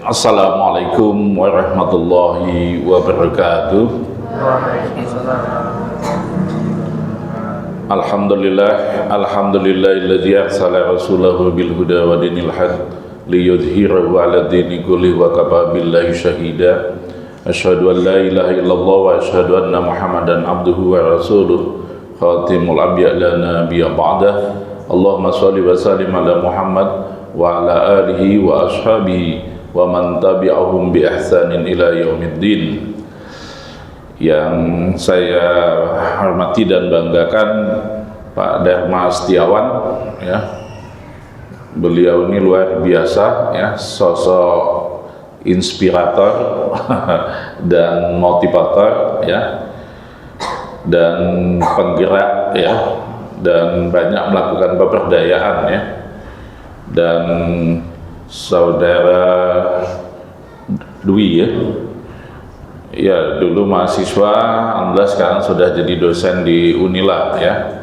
Assalamualaikum warahmatullahi wabarakatuh. Alhamdulillahilladzi arsala rasulahu bil huda wa dinil haq liyudhhirahu 'ala dini kulli wa kafa billahi syahida. Asyhadu an la ilaha illallah wa asyhadu anna Muhammadan abduhu wa rasuluh khatimul anbiya la nabiyya ba'dah. Allahumma shalli wa sallim ala Muhammad wa ala alihi wa ashabihi wa man tabi'ahum bi ihsanin ila yaumiddin. Yang saya hormati dan banggakan Pak Dharma Setiawan, ya. Beliau ini luar biasa, ya, sosok inspirator dan motivator, ya, dan penggerak, ya, dan banyak melakukan pemberdayaan, ya. Dan Saudara Dwi, ya, dulu mahasiswa, alhamdulillah sekarang sudah jadi dosen di Unila, ya.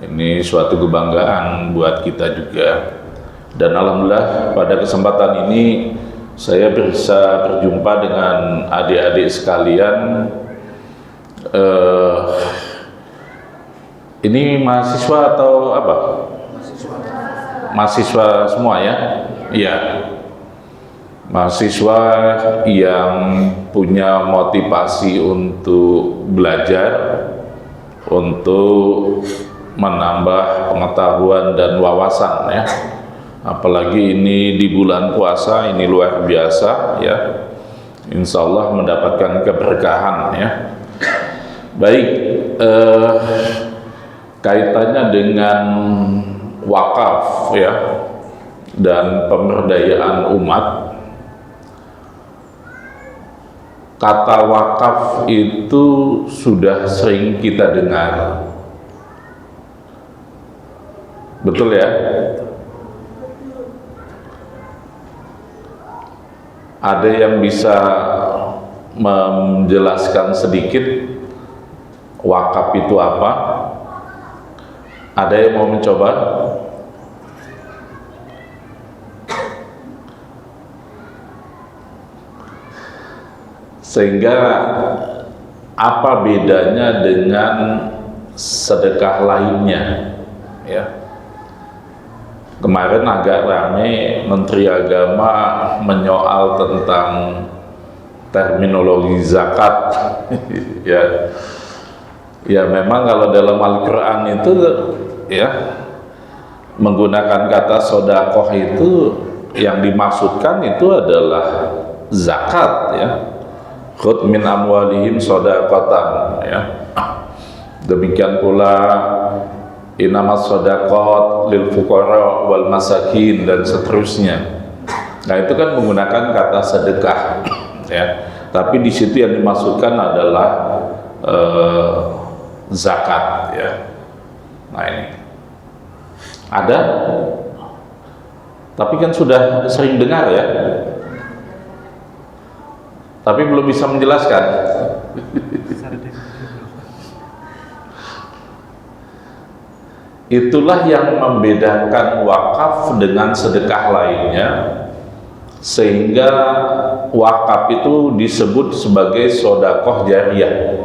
Ini suatu kebanggaan buat kita juga. Dan alhamdulillah pada kesempatan ini saya bisa berjumpa dengan adik-adik sekalian. Ini mahasiswa atau apa? Mahasiswa semua, ya? Iya. Mahasiswa yang punya motivasi untuk belajar, untuk menambah pengetahuan dan wawasan, ya. Apalagi ini di bulan puasa, ini luar biasa, ya. Insya Allah mendapatkan keberkahan, ya. Baik, kaitannya dengan wakaf, ya, dan pemberdayaan umat. Kata wakaf itu sudah sering kita dengar, betul, ya? Ada yang bisa menjelaskan sedikit wakaf itu apa? Ada yang mau mencoba? Sehingga apa bedanya dengan sedekah lainnya, ya? Kemarin agak ramai Menteri Agama menyoal tentang terminologi zakat. Ya, ya, memang kalau dalam Al-Quran itu, ya, menggunakan kata sodakoh itu yang dimaksudkan itu adalah zakat, ya. Khudh min amwalihim shadaqatan, ya. Demikian pula innamas shadaqat lil fuqara wal masakin dan seterusnya. Nah, itu kan menggunakan kata sedekah, ya. Tapi di situ yang dimaksudkan adalah zakat, ya. Nah, ini ada, tapi kan sudah sering dengar, ya. Tapi belum bisa menjelaskan. Itulah yang membedakan wakaf dengan sedekah lainnya, sehingga wakaf itu disebut sebagai sodakoh jariyah,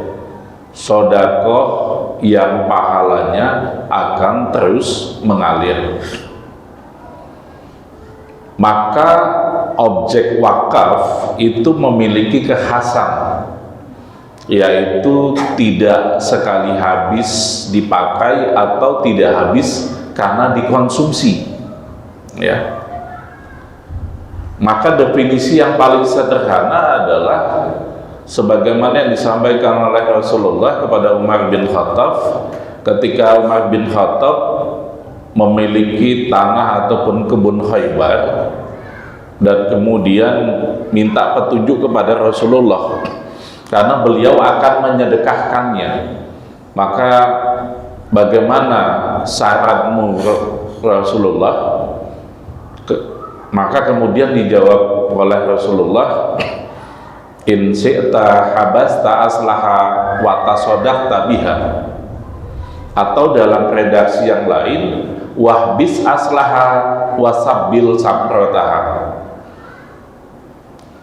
sodakoh yang pahalanya akan terus mengalir. Maka objek wakaf itu memiliki kekhasan, yaitu tidak sekali habis dipakai atau tidak habis karena dikonsumsi, ya. Maka definisi yang paling sederhana adalah sebagaimana yang disampaikan oleh Rasulullah kepada Umar bin Khattab ketika Umar bin Khattab memiliki tanah ataupun kebun Khaybar dan kemudian minta petunjuk kepada Rasulullah karena beliau akan menyedekahkannya. Maka bagaimana syaratmu Rasulullah? Maka kemudian dijawab oleh Rasulullah, in syi'ta habasta aslaha wa tasaddaqta biha. Atau dalam redaksi yang lain, wahbis aslaha wasabbil samrotaha.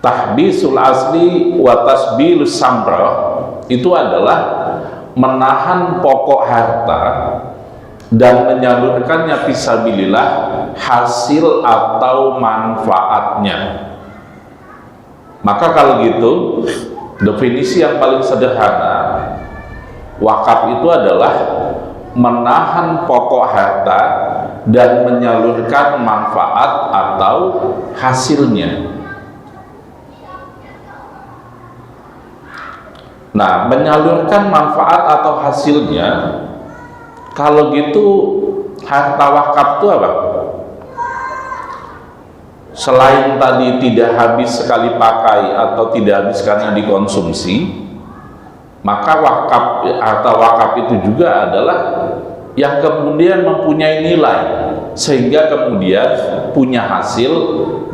tahbisul asli wa tasbilus samra itu adalah menahan pokok harta dan menyalurkannya fisabilillah hasil atau manfaatnya. Maka kalau gitu, definisi yang paling sederhana, wakaf itu adalah menahan pokok harta dan menyalurkan manfaat atau hasilnya. Nah, menyalurkan manfaat atau hasilnya, kalau gitu harta wakaf itu apa? Selain tadi tidak habis sekali pakai atau tidak habis karena dikonsumsi, maka harta wakaf itu juga adalah yang kemudian mempunyai nilai sehingga kemudian punya hasil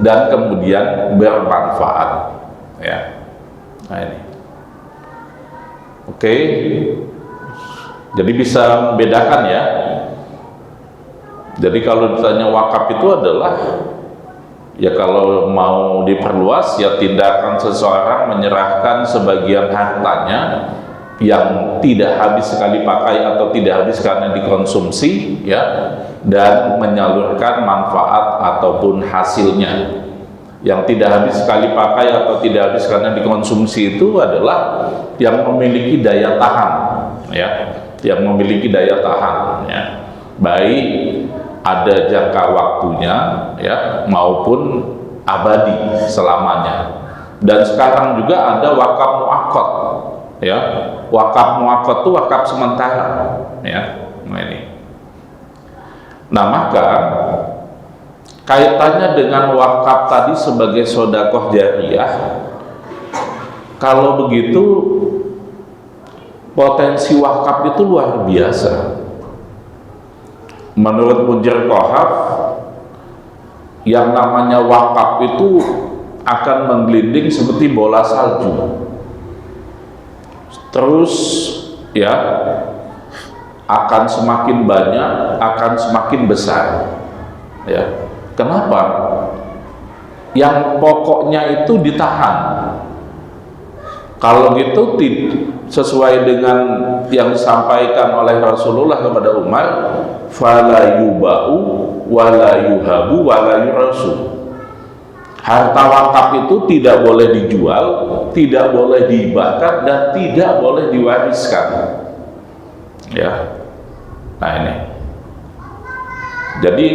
dan kemudian bermanfaat. Ya, nah ini. Oke, jadi bisa membedakan ya. Jadi kalau ditanya wakaf itu adalah, ya kalau mau diperluas, ya tindakan seseorang menyerahkan sebagian hartanya yang tidak habis sekali pakai atau tidak habis karena dikonsumsi, ya, dan menyalurkan manfaat ataupun hasilnya. Yang tidak habis sekali pakai atau tidak habis karena dikonsumsi itu adalah yang memiliki daya tahan, ya, yang memiliki daya tahan, ya, baik ada jangka waktunya, ya, maupun abadi selamanya. Dan sekarang juga ada wakaf muakkad, ya, wakaf muakkad itu wakaf sementara, ya. Nah ini. Nah, maka kaitannya dengan wakaf tadi sebagai sedekah jariyah, kalau begitu potensi wakaf itu luar biasa. Menurut Munzir Qahaf, yang namanya wakaf itu akan menggelinding seperti bola salju, terus ya akan semakin banyak, akan semakin besar, ya. Kenapa? Yang pokoknya itu ditahan. Kalau gitu sesuai dengan yang disampaikan oleh Rasulullah kepada Umar, fala yuba'u wala yuhabu wala yurasu. Harta wakaf itu tidak boleh dijual, tidak boleh dihibahkan, dan tidak boleh diwariskan. Ya. Nah ini. Jadi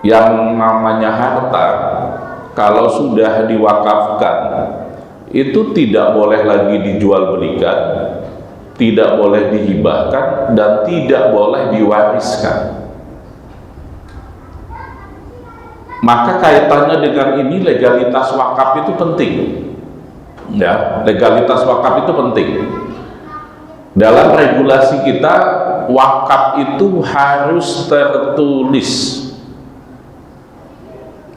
yang namanya harta kalau sudah diwakafkan itu tidak boleh lagi dijual belikan, tidak boleh dihibahkan, dan tidak boleh diwariskan. Maka kaitannya dengan ini legalitas wakaf itu penting, ya, legalitas wakaf itu penting. Dalam regulasi kita, wakaf itu harus tertulis.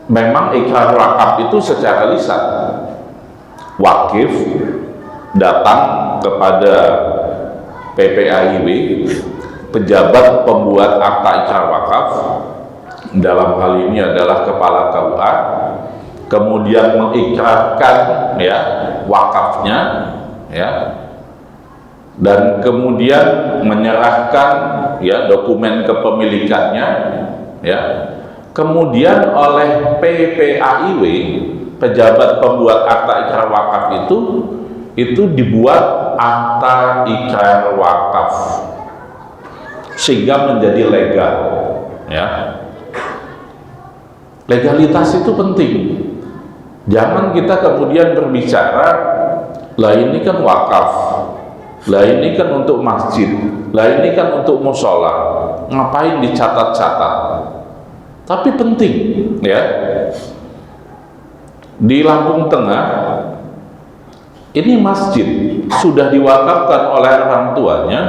Memang ikrar wakaf itu secara lisan, wakif datang kepada PPAIW, pejabat pembuat akta ikrar wakaf, dalam hal ini adalah kepala KUA, kemudian mengikrarkan, ya, wakafnya, ya, dan kemudian menyerahkan, ya, dokumen kepemilikannya, ya. Kemudian oleh PPAIW, pejabat pembuat akta ikrar wakaf itu dibuat akta ikrar wakaf sehingga menjadi legal, ya. Legalitas itu penting. Jangan kita kemudian berbicara, lah ini kan wakaf, lah ini kan untuk masjid, lah ini kan untuk musola, ngapain dicatat-catat? Tapi penting, ya. Di Lampung Tengah ini masjid sudah diwakafkan oleh orang tuanya,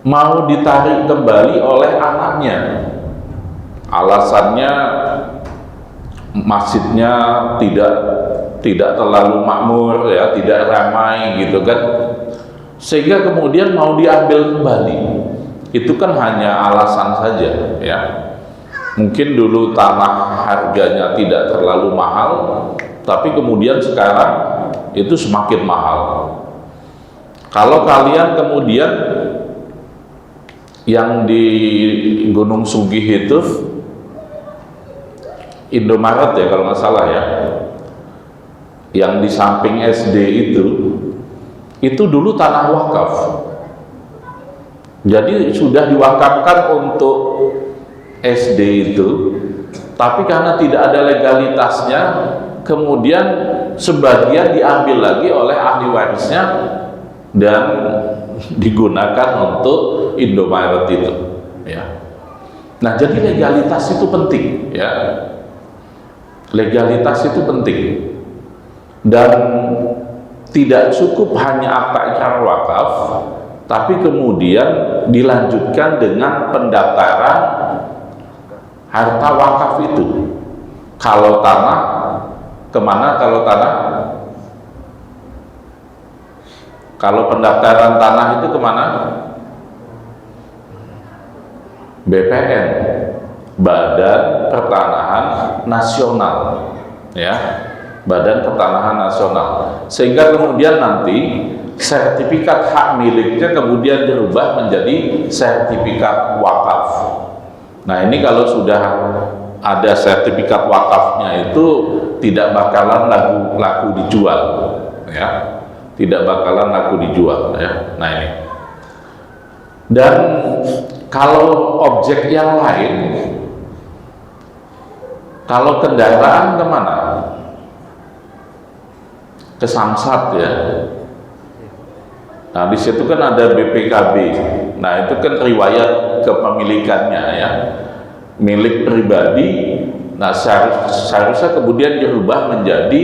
mau ditarik kembali oleh anaknya. Alasannya masjidnya tidak terlalu makmur, ya, tidak ramai gitu kan, sehingga kemudian mau diambil kembali. Itu kan hanya alasan saja, ya. Mungkin dulu tanah harganya tidak terlalu mahal, tapi kemudian sekarang itu semakin mahal. Kalau kalian kemudian yang di Gunung Sugih itu Indomaret ya kalau nggak salah ya, yang di samping SD itu dulu tanah wakaf. Jadi sudah diwakafkan untuk SD itu, tapi karena tidak ada legalitasnya, kemudian sebagian diambil lagi oleh ahli warisnya dan digunakan untuk Indomaret itu, ya. Nah, jadi legalitas itu penting, ya. Legalitas itu penting, dan tidak cukup hanya akta ikrar wakaf, tapi kemudian dilanjutkan dengan pendaftaran harta wakaf itu. Kalau tanah, kemana kalau tanah? Kalau pendaftaran tanah itu kemana? BPN, Badan Pertanahan Nasional, ya, Badan Pertanahan Nasional. Sehingga kemudian nanti sertifikat hak miliknya kemudian dirubah menjadi sertifikat wakaf. Nah, ini kalau sudah ada sertifikat wakafnya itu tidak bakalan laku dijual, ya. Tidak bakalan laku dijual, ya. Nah, ini. Dan kalau objek yang lain, kalau kendaraan kemana? Ke Samsat, ya. Nah, di situ kan ada BPKB. Nah, itu kan riwayat kepemilikannya, ya, milik pribadi. Nah, seharusnya kemudian dirubah menjadi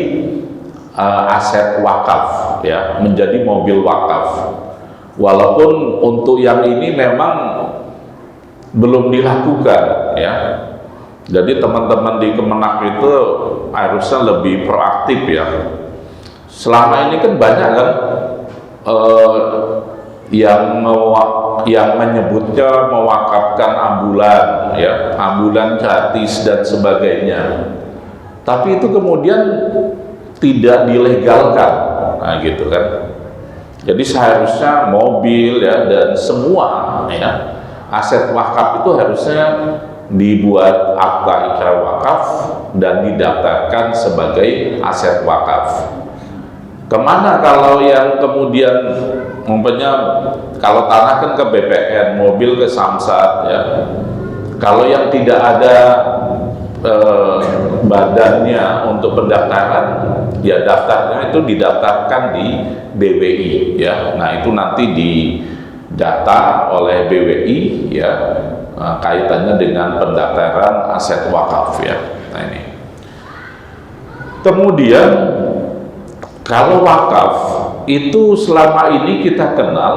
aset wakaf, ya, menjadi mobil wakaf. Walaupun untuk yang ini memang belum dilakukan, ya. Jadi teman-teman di Kemenak itu harusnya lebih proaktif, ya. Selama ini kan banyak kan yang menyebutnya mewakafkan ambulan, ya, ambulan gratis dan sebagainya. Tapi itu kemudian tidak dilegalkan, nah gitu kan. Jadi seharusnya mobil, ya, dan semua, ya, aset wakaf itu harusnya dibuat akta ikrar wakaf dan didaftarkan sebagai aset wakaf. Kemana kalau yang kemudian umpamanya kalau tanah kan ke BPN, mobil ke Samsat, ya. Kalau yang tidak ada badannya untuk pendaftaran, ya daftarnya itu didaftarkan di BWI, ya. Nah, itu nanti didata oleh BWI, ya, kaitannya dengan pendaftaran aset wakaf, ya. Nah, ini. Kemudian kalau wakaf itu selama ini kita kenal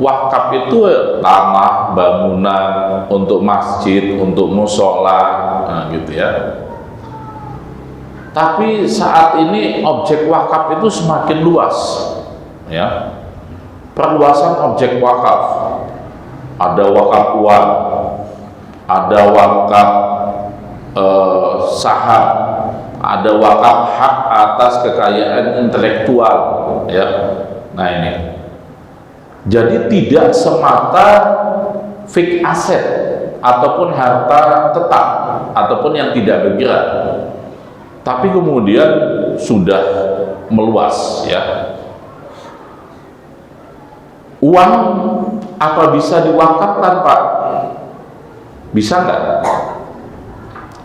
wakaf itu tanah, bangunan untuk masjid, untuk musola, nah, gitu, ya. Tapi saat ini objek wakaf itu semakin luas, ya. Perluasan objek wakaf, ada wakaf uang, ada wakaf saham, ada wakaf hak atas kekayaan intelektual, ya. Nah, ini. Jadi tidak semata fixed aset ataupun harta tetap ataupun yang tidak bergerak, tapi kemudian sudah meluas, ya. Uang apa bisa diwakafkan, Pak? Bisa nggak?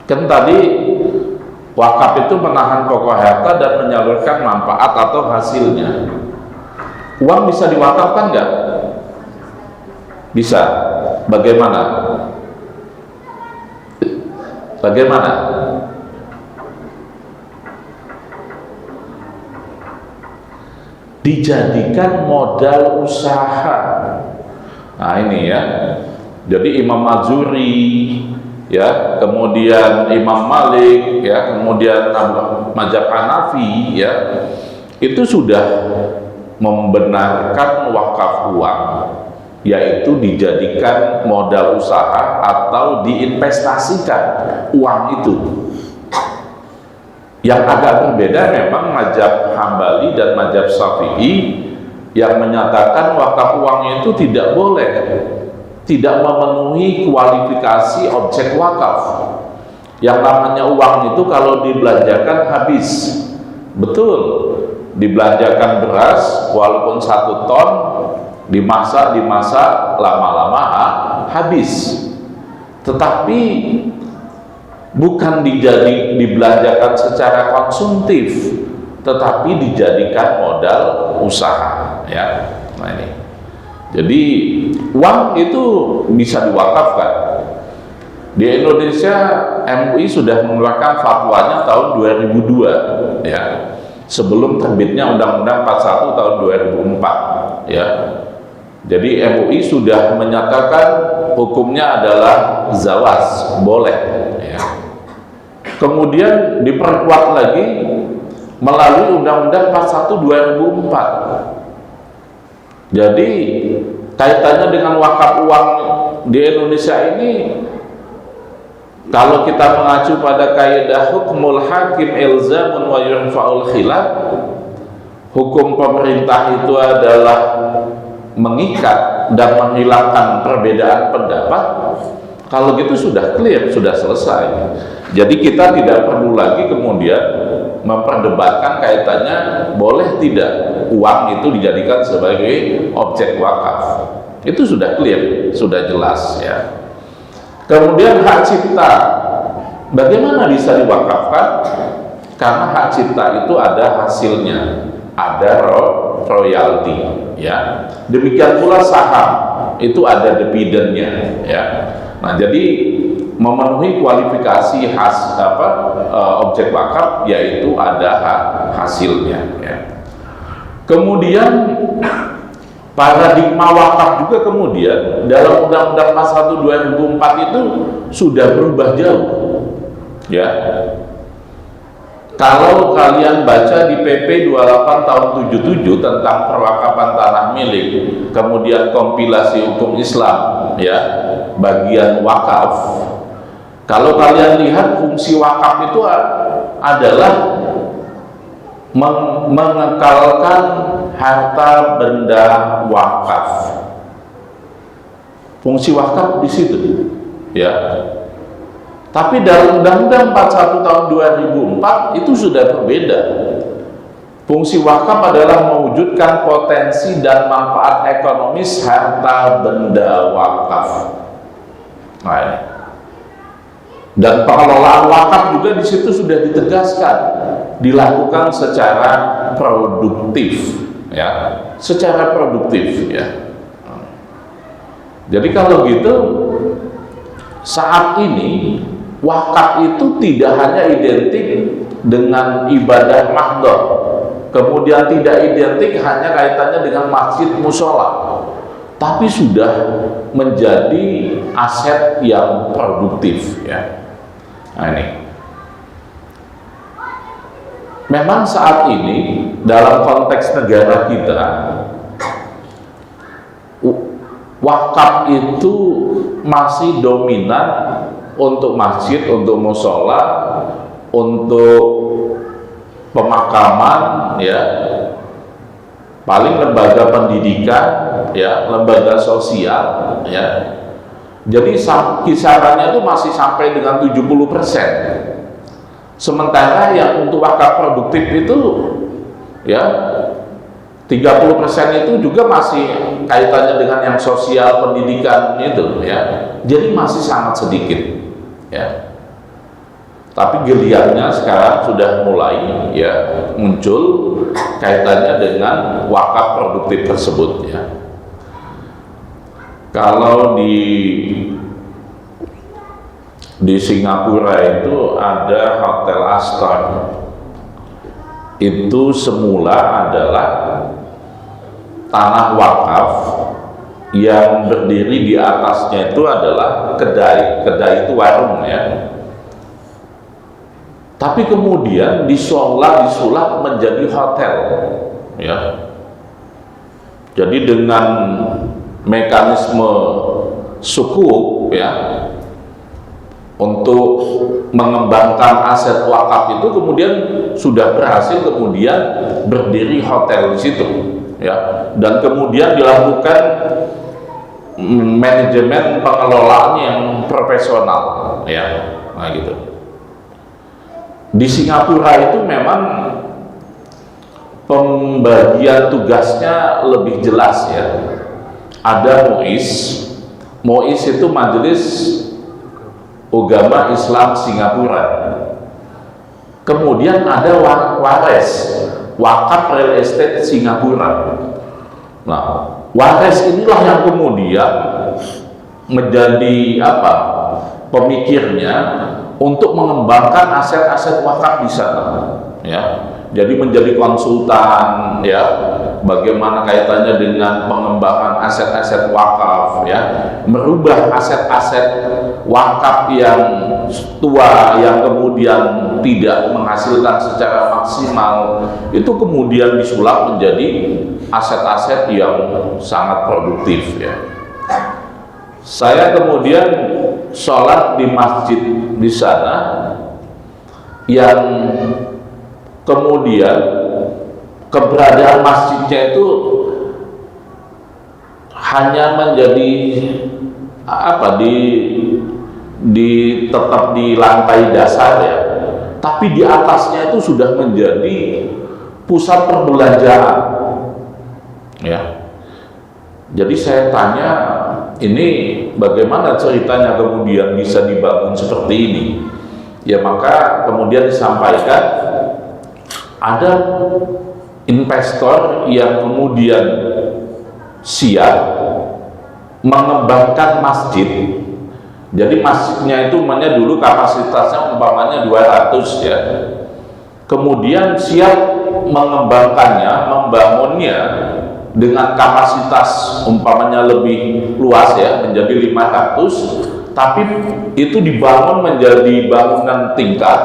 Kan tadi wakaf itu menahan pokok harta dan menyalurkan manfaat atau hasilnya. Uang bisa diwakafkan nggak? Bisa. Bagaimana? Bagaimana? Dijadikan modal usaha. Nah, ini, ya. Jadi Imam Mazuri, ya, kemudian Imam Malik, ya, kemudian mazhab Hanafi, ya, itu sudah membenarkan wakaf uang yaitu dijadikan modal usaha atau diinvestasikan uang itu. Yang agak berbeda memang mazhab Hambali dan mazhab Syafi'i yang menyatakan wakaf uang itu tidak boleh, tidak memenuhi kualifikasi objek wakaf. Yang namanya uang itu kalau dibelanjakan habis. Betul, dibelanjakan beras walaupun 1 ton, dimasak lama-lama habis. Tetapi bukan dibelanjakan secara konsumtif, tetapi dijadikan modal usaha, ya. Nah ini. Jadi uang itu bisa diwakafkan. Di Indonesia MUI sudah mengeluarkan fatwanya tahun 2002, ya. Sebelum terbitnya Undang-Undang 41 tahun 2004, ya. Jadi MUI sudah menyatakan hukumnya adalah zawaz, boleh, ya. Kemudian diperkuat lagi melalui Undang-Undang 41 2004. Jadi kaitannya dengan wakaf uang di Indonesia ini, kalau kita mengacu pada kaidah hukmul hakim ilzamun wa yunfa'ul khilaf, hukum pemerintah itu adalah mengikat dan menghilangkan perbedaan pendapat. Kalau gitu sudah clear, sudah selesai. Jadi kita tidak perlu lagi kemudian memperdebatkan kaitannya boleh tidak uang itu dijadikan sebagai objek wakaf. Itu sudah clear, sudah jelas, ya. Kemudian hak cipta, bagaimana bisa diwakafkan? Karena hak cipta itu ada hasilnya, ada royalti, ya. Demikian pula saham itu ada dividennya, ya. Nah, jadi memenuhi kualifikasi objek wakaf yaitu ada hasilnya, ya. Kemudian paradigma wakaf juga kemudian dalam Undang-Undang 41 2004 itu sudah berubah jauh, ya. Kalau kalian baca di PP 28 tahun 77 tentang perwakafan tanah milik, kemudian kompilasi hukum Islam, ya, bagian wakaf. Kalau kalian lihat fungsi wakaf itu adalah mengekalkan harta benda wakaf. Fungsi wakaf di situ, ya. Tapi dalam Undang-Undang 41 tahun 2004 itu sudah berbeda. Fungsi wakaf adalah mewujudkan potensi dan manfaat ekonomis harta benda wakaf. Nah, ini. Dan pengelolaan wakaf juga di situ sudah ditegaskan, dilakukan secara produktif, ya, secara produktif, ya. Jadi kalau gitu saat ini wakaf itu tidak hanya identik dengan ibadah mahdhah, kemudian tidak identik hanya kaitannya dengan masjid musola, tapi sudah menjadi aset yang produktif, ya. Nah ini, memang saat ini dalam konteks negara kita wakaf itu masih dominan untuk masjid, untuk musola, untuk pemakaman, ya, paling lembaga pendidikan, ya, lembaga sosial, ya. Jadi kisarannya itu masih sampai dengan 70%. Sementara yang untuk wakaf produktif itu, ya, 30% itu juga masih kaitannya dengan yang sosial, pendidikan itu, ya. Jadi masih sangat sedikit, ya. Tapi geliatnya sekarang sudah mulai, ya, muncul kaitannya dengan wakaf produktif tersebut, ya. Kalau di Singapura itu ada Hotel Astor. Itu semula adalah tanah wakaf yang berdiri di atasnya itu adalah kedai itu warung, ya. Tapi kemudian disulap menjadi hotel, ya. Jadi dengan mekanisme sukuk ya untuk mengembangkan aset wakaf itu, kemudian sudah berhasil kemudian berdiri hotel di situ ya, dan kemudian dilakukan manajemen pengelolaan yang profesional ya. Nah gitu. Di Singapura itu memang pembagian tugasnya lebih jelas ya. Ada MUIS. MUIS itu Majelis Ugama Islam Singapura. Kemudian ada WARES, Wakaf Real Estate Singapura. Nah, WARES inilah yang kemudian menjadi apa? Pemikirnya untuk mengembangkan aset-aset wakaf di sana ya. Jadi menjadi konsultan ya, bagaimana kaitannya dengan pengembangan aset-aset wakaf ya, merubah aset-aset wakaf yang tua yang kemudian tidak menghasilkan secara maksimal, itu kemudian disulap menjadi aset-aset yang sangat produktif ya. Saya kemudian sholat di masjid di sana yang kemudian keberadaan masjidnya itu hanya menjadi apa, tetap di lantai dasar ya, tapi di atasnya itu sudah menjadi pusat perbelanjaan ya. Jadi saya tanya, ini bagaimana ceritanya kemudian bisa dibangun seperti ini ya? Maka kemudian disampaikan ada investor yang kemudian siap mengembangkan masjid. Jadi masjidnya itu dulu kapasitasnya umpamanya 200 ya, kemudian siap mengembangkannya, membangunnya dengan kapasitas umpamanya lebih luas ya, menjadi 500, tapi itu dibangun menjadi bangunan tingkat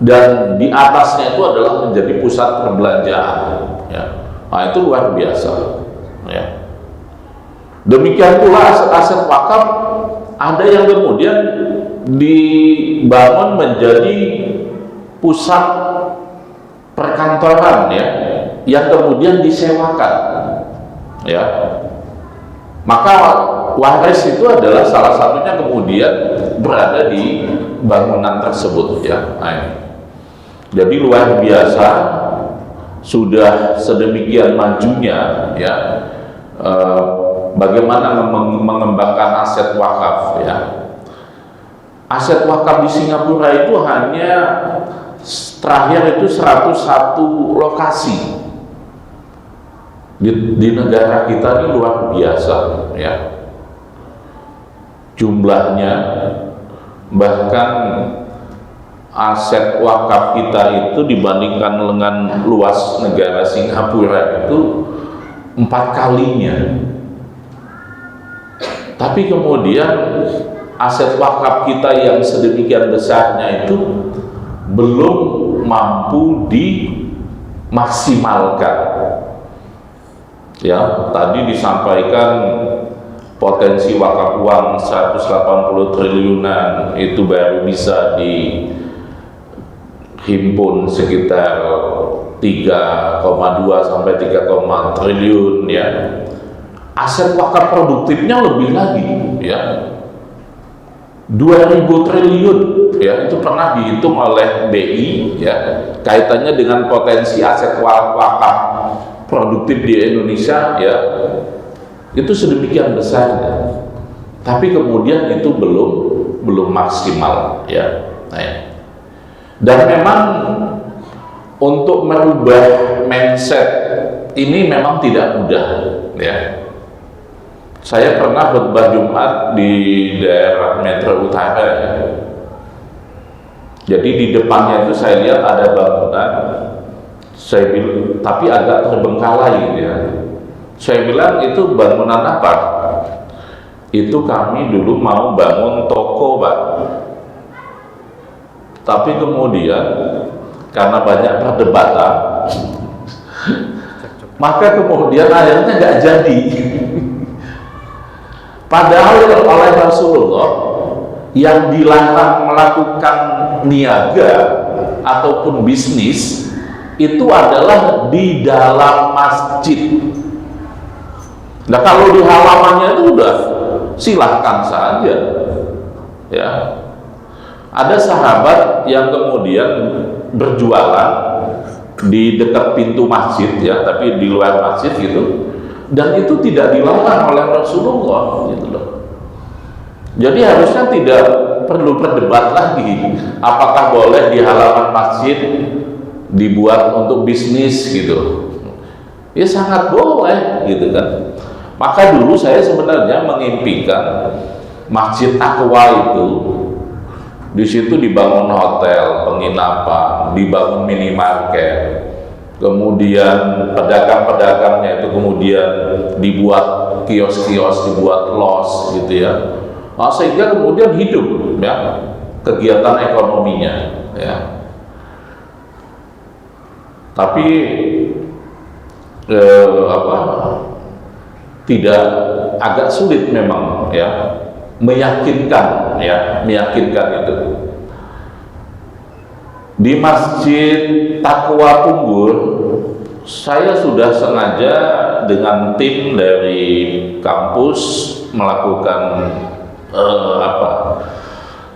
dan di atasnya itu adalah menjadi pusat perbelanjaan ya. Nah itu luar biasa ya. Demikian pula aset-aset wakaf ada yang kemudian dibangun menjadi pusat perkantoran ya, yang kemudian disewakan ya. Maka WARES itu adalah salah satunya kemudian berada di bangunan tersebut ya. Nah, jadi luar biasa, sudah sedemikian majunya ya, bagaimana mengembangkan aset wakaf ya. Aset wakaf di Singapura itu hanya terakhir itu 101 lokasi. Di negara kita ini luar biasa ya jumlahnya, bahkan aset wakaf kita itu dibandingkan dengan luas negara Singapura itu 4 kalinya. Tapi kemudian aset wakaf kita yang sedemikian besarnya itu belum mampu dimaksimalkan ya. Tadi disampaikan potensi wakaf uang 180 triliunan itu baru bisa dihimpun sekitar 3,2 sampai 3, triliun ya. Aset wakaf produktifnya lebih lagi ya, 2.000 triliun ya, itu pernah dihitung oleh BI ya, kaitannya dengan potensi aset wakaf produktif di Indonesia ya, itu sedemikian besarnya, tapi kemudian itu belum maksimal ya. Nah, ya. Dan memang untuk merubah mindset ini memang tidak mudah ya. Saya pernah khutbah Jumat di daerah Metro Utara ya. Jadi di depannya itu saya lihat ada bangunan, saya bilang, tapi agak terbengkalai ya. Saya bilang, itu bangunan apa? Itu kami dulu mau bangun toko Pak, tapi kemudian karena banyak perdebatan maka kemudian akhirnya nggak jadi Padahal oleh Rasulullah yang dilarang melakukan niaga ataupun bisnis itu adalah di dalam masjid. Nah, kalau di halamannya itu udah silahkan saja, ya. Ada sahabat yang kemudian berjualan di dekat pintu masjid, ya, tapi di luar masjid gitu, dan itu tidak dilarang oleh Rasulullah, gitu loh. Jadi harusnya tidak perlu berdebat lagi, apakah boleh di halaman masjid dibuat untuk bisnis gitu. Ya sangat boleh, gitu kan. Maka dulu saya sebenarnya mengimpikan Masjid Aqwa itu, di situ dibangun hotel, penginapan, dibangun minimarket, kemudian pedagang-pedagangnya itu kemudian dibuat kios-kios, dibuat los, gitu ya. Nah, sehingga kemudian hidup, ya, kegiatan ekonominya, ya. Tapi tidak, agak sulit memang, ya, meyakinkan itu. Di Masjid Taqwa Pumbur, saya sudah sengaja dengan tim dari kampus melakukan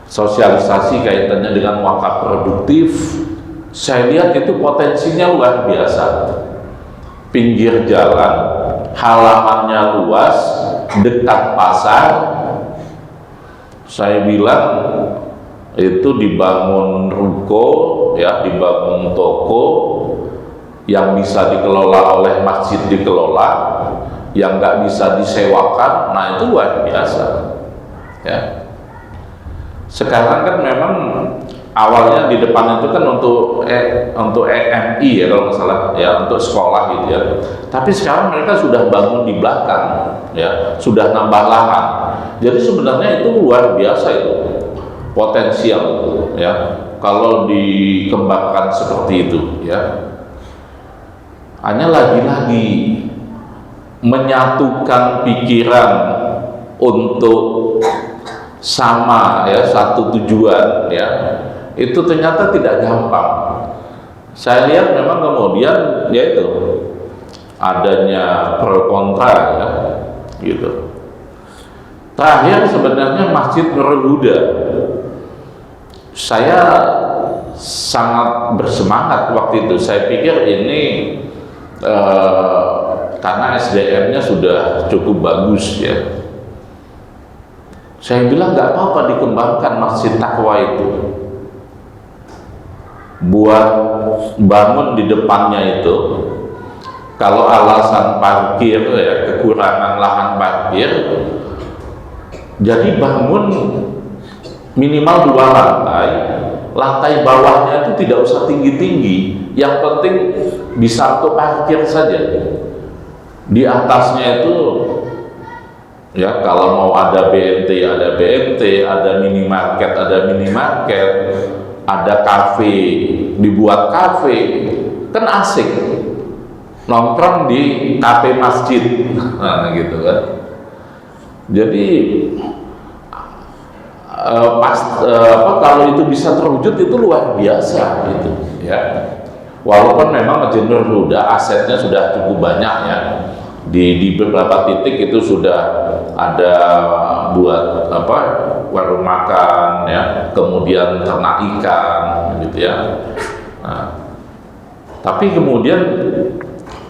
sosialisasi kaitannya dengan wakaf produktif. Saya lihat itu potensinya luar biasa. Pinggir jalan, halamannya luas, dekat pasar. Saya bilang itu dibangun ruko, ya, dibangun toko yang bisa dikelola oleh masjid, dikelola, yang nggak bisa disewakan. Nah, itu luar biasa, ya. Sekarang kan memang awalnya di depan itu kan untuk EMI, ya, kalau nggak salah, ya, untuk sekolah gitu, ya. Tapi sekarang mereka sudah bangun di belakang, ya, sudah nambah lahan. Jadi sebenarnya itu luar biasa itu, potensial itu, ya, kalau dikembangkan seperti itu, ya. Hanya lagi-lagi menyatukan pikiran untuk sama, ya, satu tujuan, ya, itu ternyata tidak gampang. Saya lihat memang kemudian, ya, itu adanya pro kontra, ya, gitu. Terakhir sebenarnya Masjid Nurul Huda, saya sangat bersemangat waktu itu. Saya pikir ini karena SDM-nya sudah cukup bagus, ya. Saya bilang nggak apa-apa dikembangkan Masjid Taqwa itu, buat bangun di depannya itu. Kalau alasan parkir, ya, kekurangan lahan parkir, jadi bangun minimal 2 lantai, lantai bawahnya itu tidak usah tinggi-tinggi, yang penting bisa untuk parkir saja. Di atasnya itu, ya, kalau mau ada BNT, ada BNT, ada minimarket, ada kafe, dibuat kafe, kan asik nongkrong di kafe masjid, nah, gitu kan. Jadi kalau itu bisa terwujud itu luar biasa, gitu, ya. Walaupun memang Masjid Nurul Huda asetnya sudah cukup banyak, ya. Di beberapa titik itu sudah ada buat warung makan, ya, kemudian ternak ikan, gitu, ya. Nah, tapi kemudian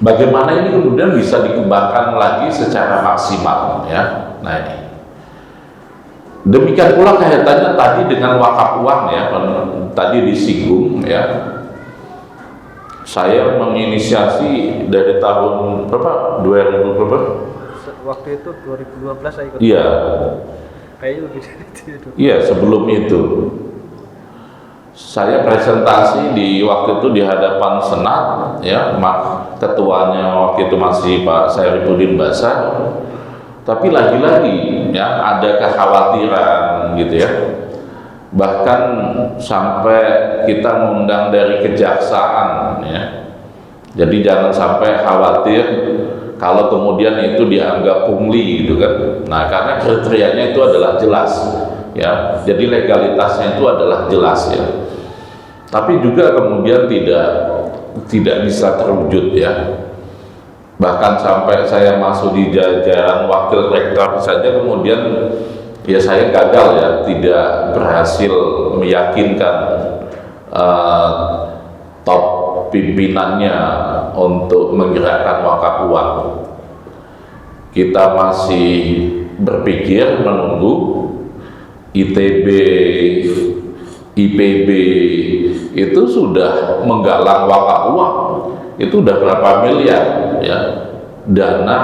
bagaimana ini kemudian bisa dikembangkan lagi secara maksimal, ya. Nah, ini demikian pula kaitannya tadi dengan wakaf uang, ya, tadi disinggung, ya. Saya menginisiasi dari tahun berapa? 2000 berapa? Waktu itu 2012 saya ikut. Iya. Kayaknya lebih dari itu. Iya, sebelum itu. Saya presentasi di waktu itu di hadapan Senat, ya, ketuanya waktu itu masih Pak Sairibuddin Basar. Tapi lagi-lagi, ya, ada kekhawatiran, gitu, ya. Bahkan sampai kita mengundang dari kejaksaan, ya. Jadi jangan sampai khawatir kalau kemudian itu dianggap pungli gitu kan. Nah, karena kriterianya itu adalah jelas ya. Jadi legalitasnya itu adalah jelas ya. Tapi juga kemudian tidak bisa terwujud ya. Bahkan sampai saya masuk di jajaran wakil rektor saja kemudian ya saya gagal ya, tidak berhasil meyakinkan top pimpinannya untuk menggerakkan wakaf uang. Kita masih berpikir menunggu ITB, IPB itu sudah menggalang wakaf uang, itu udah berapa miliar ya dana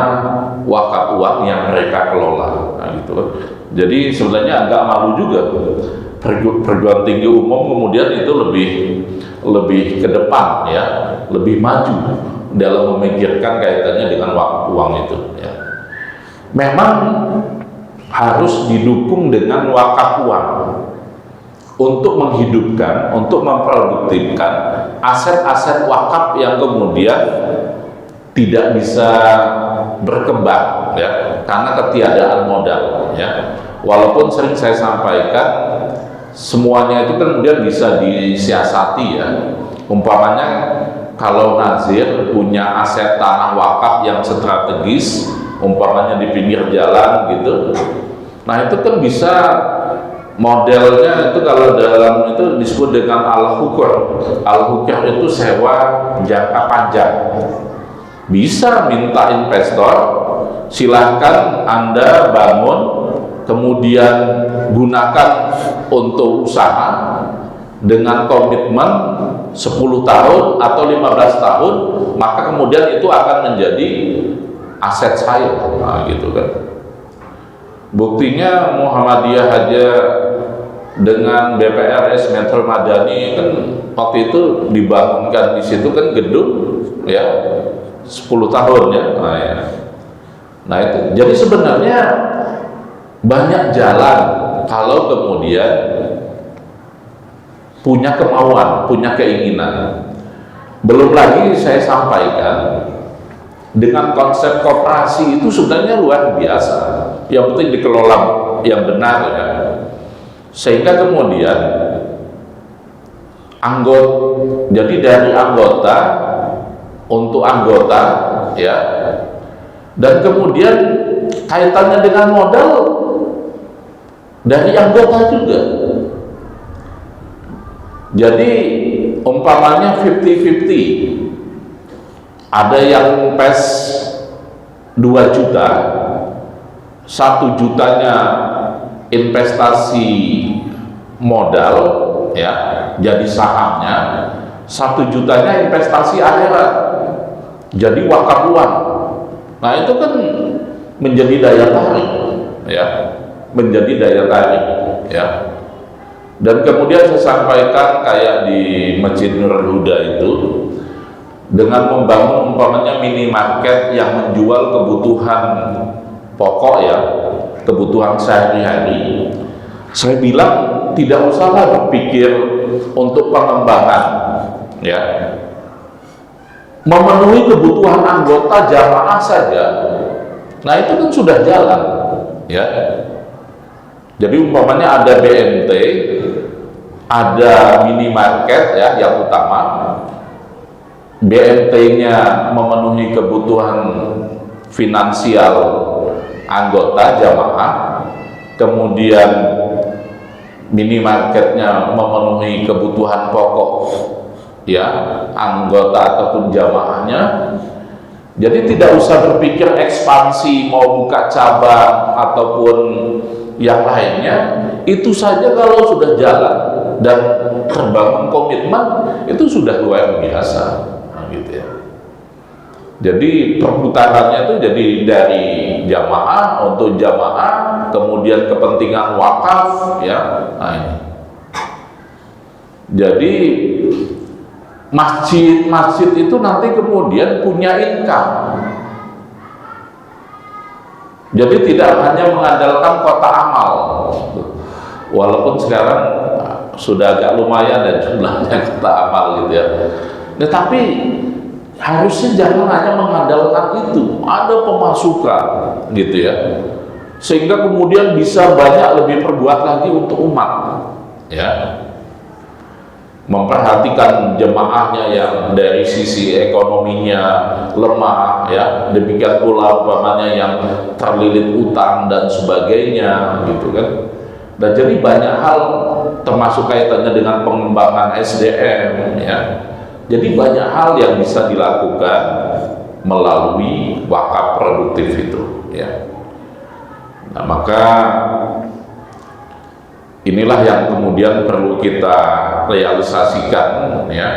wakaf uang yang mereka kelola. Nah, gitu kan. Jadi sebenarnya agak malu juga perguruan tinggi umum kemudian itu lebih ke depan ya, lebih maju dalam memikirkan kaitannya dengan wakaf uang itu ya. Memang harus didukung dengan wakaf uang untuk menghidupkan, untuk memproduktifkan aset-aset wakaf yang kemudian tidak bisa berkembang ya karena ketiadaan modal ya. Walaupun sering saya sampaikan semuanya itu kemudian bisa disiasati ya. Umpamanya kalau Nazir punya aset tanah wakaf yang strategis, umpamanya di pinggir jalan gitu, nah itu kan bisa modelnya itu kalau dalam itu disebut dengan al-hukur. Al-hukur itu sewa jangka panjang. Bisa minta investor, silahkan Anda bangun, kemudian gunakan untuk usaha dengan komitmen 10 tahun atau 15 tahun, maka kemudian itu akan menjadi aset saya. Nah, gitu kan. Buktinya Muhammadiyah aja dengan BPRS Metro Madani kan waktu itu dibangunkan di situ kan gedung ya 10 tahun ya. Nah, ya. Nah itu. Jadi sebenarnya banyak jalan kalau kemudian punya kemauan, punya keinginan. Belum lagi saya sampaikan dengan konsep koperasi itu sebenarnya luar biasa. Yang penting dikelola yang benar ya. Sehingga kemudian jadi dari anggota untuk anggota ya. Dan kemudian kaitannya dengan modal dari anggota juga. Jadi umpamanya 50-50, ada yang PES 2 juta, 1 jutanya investasi modal ya, jadi sahamnya, 1 jutanya investasi akhirat, jadi wakaf uang. Nah itu kan menjadi daya tarik ya, menjadi daya tarik ya. Dan kemudian saya sampaikan kayak di Masjid Nurul Huda itu, dengan membangun umpamanya minimarket yang menjual kebutuhan pokok ya, kebutuhan sehari-hari, saya bilang tidak usahlah berpikir untuk pengembangan ya, memenuhi kebutuhan anggota jamaah saja. Nah itu kan sudah jalan ya. Jadi umpamanya ada BMT, ada minimarket ya yang utama, BMT-nya memenuhi kebutuhan finansial anggota jamaah, kemudian minimarketnya memenuhi kebutuhan pokok ya anggota ataupun jamaahnya. Jadi tidak usah berpikir ekspansi mau buka cabang ataupun yang lainnya, itu saja kalau sudah jalan dan terbangun komitmen itu sudah luar biasa. Gitu ya. Jadi perputarannya itu jadi dari jamaah untuk jamaah, kemudian kepentingan wakaf ya. Nah, ini. Jadi masjid itu nanti kemudian punya income. Jadi tidak hanya mengandalkan kota amal, walaupun sekarang sudah agak lumayan dan jumlahnya kota amal gitu ya. Tetapi harusnya jangan hanya mengandalkan itu, ada pemasukan gitu ya, sehingga kemudian bisa banyak lebih berbuat lagi untuk umat ya, memperhatikan jemaahnya yang dari sisi ekonominya lemah ya, demikian pula umpamanya yang terlilit utang dan sebagainya gitu kan. Dan jadi banyak hal termasuk kaitannya dengan pengembangan SDM ya. Jadi banyak hal yang bisa dilakukan melalui wakaf produktif itu ya. Nah, maka inilah yang kemudian perlu kita realisasikan ya.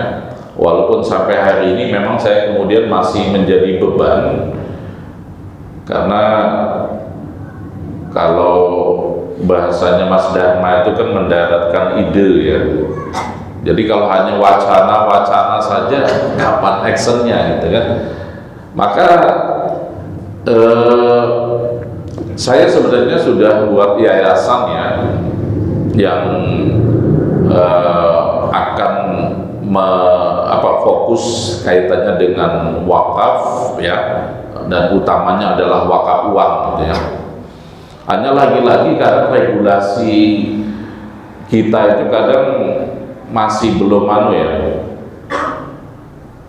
Walaupun sampai hari ini memang saya kemudian masih menjadi beban, karena kalau bahasanya Mas Dharma itu kan mendaratkan ide ya. Jadi kalau hanya wacana-wacana saja, kapan actionnya gitu kan? Maka saya sebenarnya sudah buat yayasan ya, yang akan fokus kaitannya dengan wakaf ya, dan utamanya adalah wakaf uang gitu ya. Hanya lagi-lagi karena regulasi kita itu kadang masih belum ya.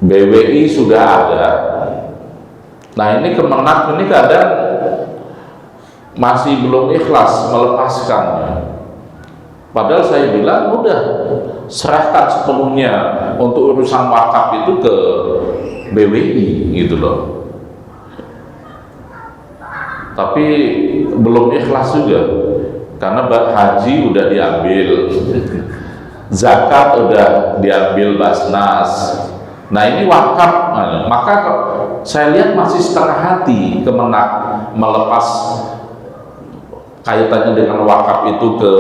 BWI sudah ada. Nah ini Kemenak ini kadang masih belum ikhlas melepaskannya. Padahal saya bilang udah serahkan sepenuhnya untuk urusan wakaf itu ke BWI gitu loh. Tapi belum ikhlas juga, karena haji udah diambil, zakat udah diambil Basnas. Nah ini wakaf, maka saya lihat masih setengah hati Kemenak melepas kaitannya dengan wakaf itu ke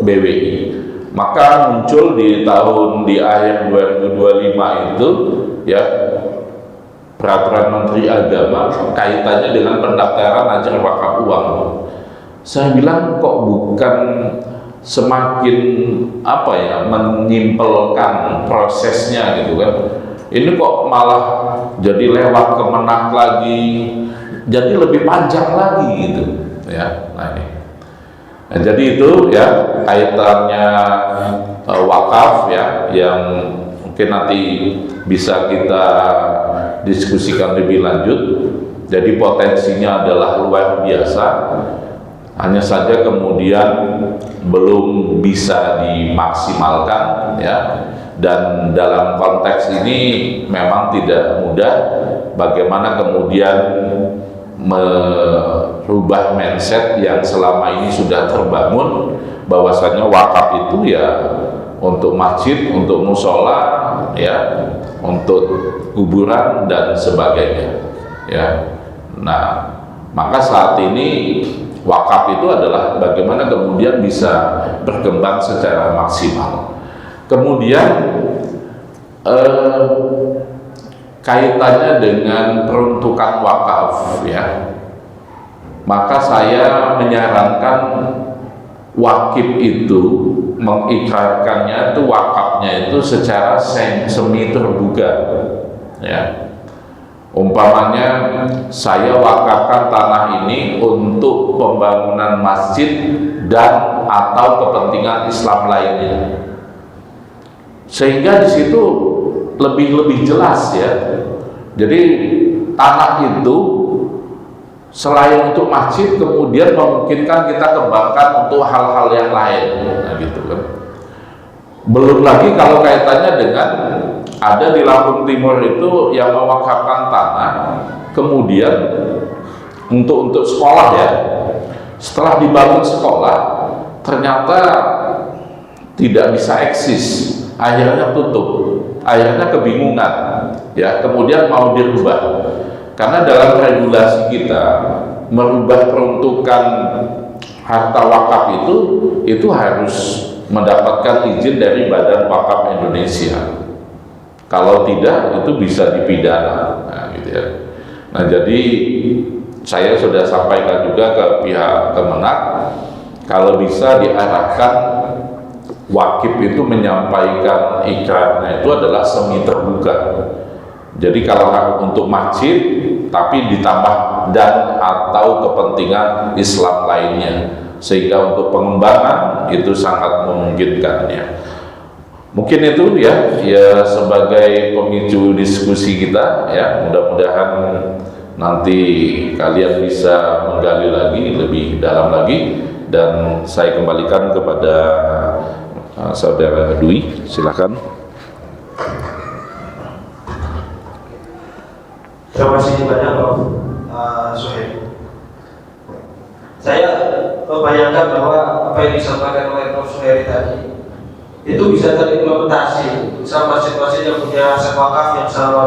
BWI. Maka muncul di akhir 2025 itu ya, peraturan Menteri Agama kaitannya dengan pendaftaran ajar wakaf uang. Saya bilang kok bukan semakin menyimpelkan prosesnya gitu kan. Ini kok malah jadi lewat Kemenak lagi, jadi lebih panjang lagi gitu ya. Nah ini. Nah, jadi itu ya kaitannya wakaf ya, yang mungkin nanti bisa kita diskusikan lebih lanjut. Jadi potensinya adalah luar biasa, hanya saja kemudian belum bisa dimaksimalkan ya. Dan dalam konteks ini memang tidak mudah bagaimana kemudian merubah mindset yang selama ini sudah terbangun, bahwasanya wakaf itu ya untuk masjid, untuk musola ya, untuk kuburan dan sebagainya ya. Nah, maka saat ini wakaf itu adalah bagaimana kemudian bisa berkembang secara maksimal. Kemudian kaitannya dengan peruntukan wakaf ya, maka saya menyarankan wakif itu mengikrarkannya itu wakafnya itu secara semi terbuka ya. Umpamanya saya wakafkan tanah ini untuk pembangunan masjid dan atau kepentingan Islam lainnya, sehingga di situ lebih jelas ya. Jadi tanah itu selain untuk masjid kemudian memungkinkan kita kembangkan untuk hal-hal yang lain, nah gitu kan. Belum lagi kalau kaitannya dengan ada di Lampung Timur itu yang mewakafkan tanah kemudian untuk sekolah ya. Setelah dibangun sekolah ternyata tidak bisa eksis, akhirnya tutup, akhirnya kebingungan ya, kemudian mau dirubah. Karena dalam regulasi kita merubah peruntukan harta wakaf itu harus mendapatkan izin dari Badan Wakaf Indonesia. Kalau tidak itu bisa dipidana, nah, gitu ya. Nah jadi saya sudah sampaikan juga ke pihak Kemenak, kalau bisa diarahkan wakif itu menyampaikan ikrarnya itu adalah semi terbuka. Jadi kalau untuk masjid tapi ditambah dan atau kepentingan Islam lainnya, sehingga untuk pengembangan itu sangat memungkinkan ya. Mungkin itu ya sebagai pemicu diskusi kita ya. Mudah-mudahan nanti kalian bisa menggali lagi lebih dalam lagi, dan saya kembalikan kepada Saudara Dwi, silakan. Terima kasih banyak Pak Suhaib. Saya membayangkan bahwa apa yang disampaikan oleh Prof. Suhaib tadi itu bisa terimplementasi sama masjid-masjid yang punya aset wakaf yang sangat